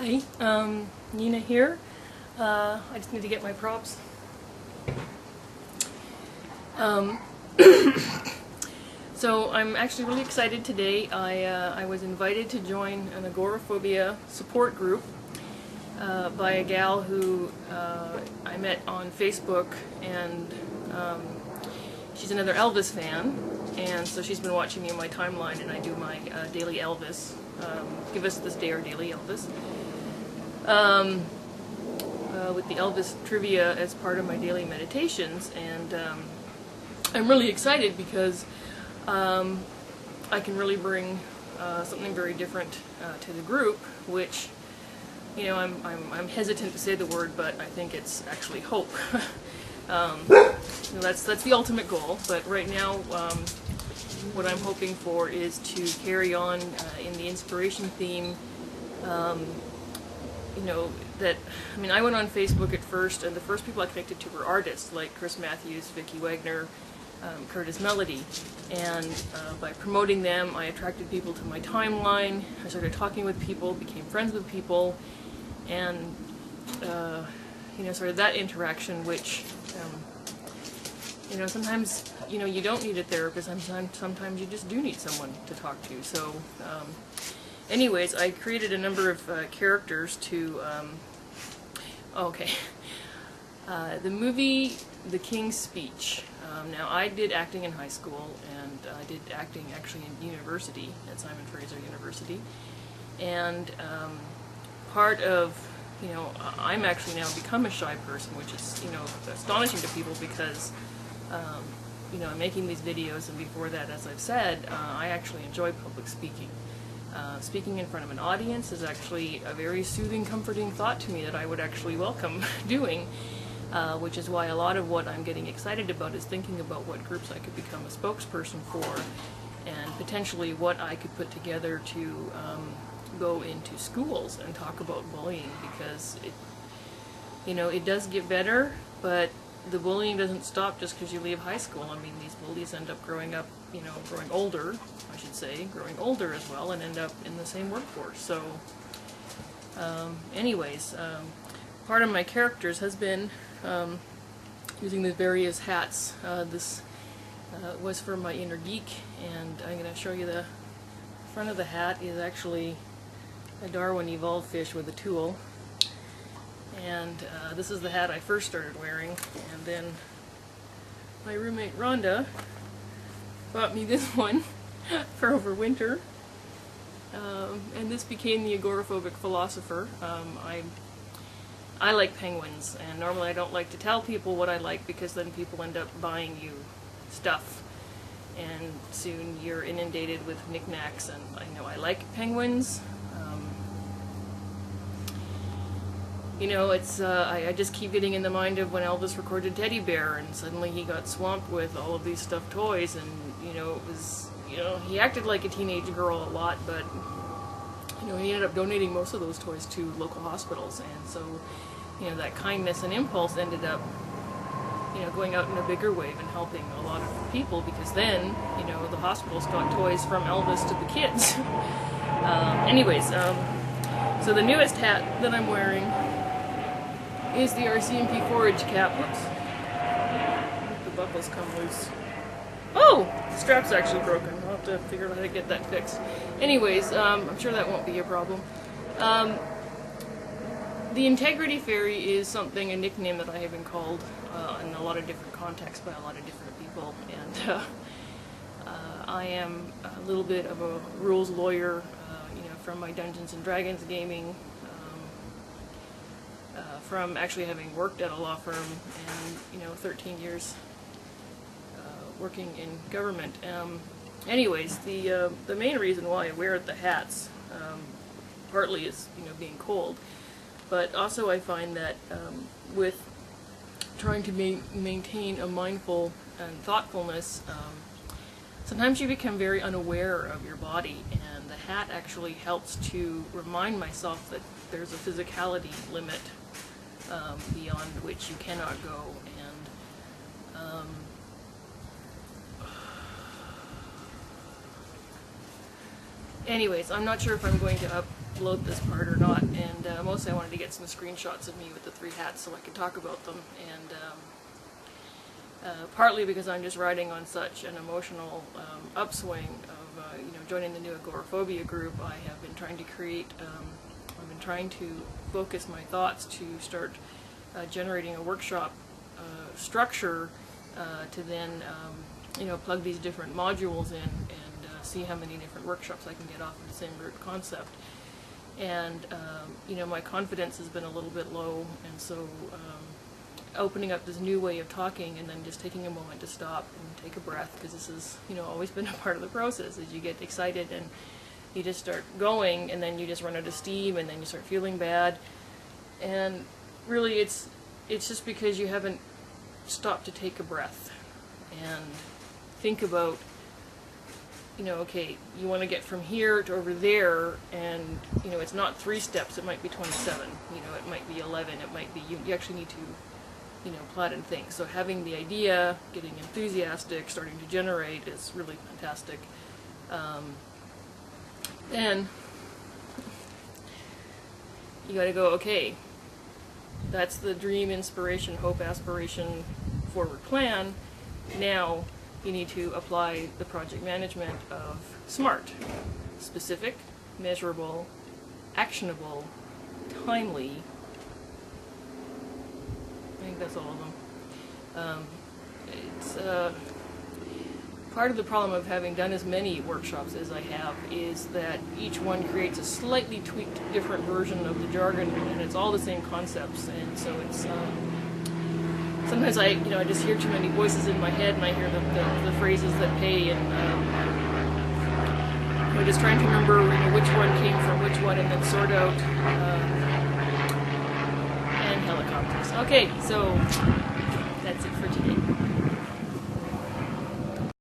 Hi, Nina here. I just need to get my props. So I'm actually really excited today. I was invited to join an agoraphobia support group by a gal who I met on Facebook, and she's another Elvis fan, and so she's been watching me on my timeline, and I do my daily Elvis. Give us this day our daily Elvis. With the Elvis trivia as part of my daily meditations, and I'm really excited because I can really bring something very different to the group, which, you know, I'm hesitant to say the word, but I think it's actually hope. That's the ultimate goal. But right now, what I'm hoping for is to carry on in the inspiration theme. You know, I went on Facebook at first, and the first people I connected to were artists like Chris Matthews, Vicki Wagner, Curtis Melody, and by promoting them, I attracted people to my timeline. I started talking with people, became friends with people, and you know, sort of that interaction, which you know, sometimes, you know, you don't need a therapist. Sometimes you just do need someone to talk to. So anyways, I created a number of characters to okay. The movie The King's Speech. Now, I did acting in high school, and I did acting actually in university, at Simon Fraser University. And part of, you know, I'm actually now become a shy person, which is, you know, astonishing to people because, you know, I'm making these videos, and before that, as I've said, I actually enjoy public speaking. Speaking in front of an audience is actually a very soothing, comforting thought to me that I would actually welcome doing. Which is why a lot of what I'm getting excited about is thinking about what groups I could become a spokesperson for, and potentially what I could put together to go into schools and talk about bullying, because it, you know, it does get better, but the bullying doesn't stop just because you leave high school. I mean, these bullies end up growing up, you know, growing older, I should say, growing older as well, and end up in the same workforce. So, anyways, part of my characters has been using the various hats. This was for my inner geek, and I'm going to show you the front of the hat is actually a Darwin evolved fish with a tool. And this is the hat I first started wearing, and then my roommate Rhonda bought me this one for over winter. And this became the agoraphobic philosopher. I like penguins, and normally I don't like to tell people what I like because then people end up buying you stuff, and soon you're inundated with knickknacks. And I know I like penguins. You know, it's I just keep getting in the mind of when Elvis recorded Teddy Bear, and suddenly he got swamped with all of these stuffed toys, and you know, it was, you know, he acted like a teenage girl a lot, but you know, he ended up donating most of those toys to local hospitals, and so, you know, that kindness and impulse ended up, you know, going out in a bigger wave and helping a lot of people, because then, you know, the hospitals got toys from Elvis to the kids. Anyways, so the newest hat that I'm wearing is the RCMP forage cap. Whoops. The buckles come loose. Oh! The strap's actually broken. I'll have to figure out how to get that fixed. Anyways, I'm sure that won't be a problem. The Integrity Fairy is something, a nickname that I have been called in a lot of different contexts by a lot of different people, and I am a little bit of a rules lawyer, you know, from my Dungeons and Dragons gaming, from actually having worked at a law firm, and, you know, 13 years working in government. Anyways, the main reason why I wear the hats partly is, you know, being cold, but also I find that with trying to maintain a mindful and thoughtfulness, sometimes you become very unaware of your body, and the hat actually helps to remind myself that there's a physicality limit beyond which you cannot go. And anyways, I'm not sure if I'm going to upload this part or not. And mostly I wanted to get some screenshots of me with the 3 hats so I could talk about them. And partly because I'm just riding on such an emotional upswing of joining the new Agoraphobia group, I have been trying to create, I've been trying to focus my thoughts to start generating a workshop structure to then plug these different modules in and see how many different workshops I can get off of the same root concept. And my confidence has been a little bit low, and so opening up this new way of talking and then just taking a moment to stop and take a breath, because this has always been a part of the process, is you get excited and you just start going, and then you just run out of steam, and then you start feeling bad. And really it's just because you haven't stopped to take a breath and think about, okay, you want to get from here to over there, and it's not 3 steps, it might be 27, it might be 11, it might be, you actually need to plot and think. So having the idea, getting enthusiastic, starting to generate is really fantastic. Then you got to go, okay, that's the dream, inspiration, hope, aspiration, forward plan. Now you need to apply the project management of SMART: specific, measurable, actionable, timely. I think that's all of them. It's part of the problem of having done as many workshops as I have is that each one creates a slightly tweaked different version of the jargon, and it's all the same concepts, and so it's sometimes I just hear too many voices in my head, and I hear the phrases that pay, and just trying to remember which one came from which one, and then sort out. And helicopters. Okay, so that's it for today.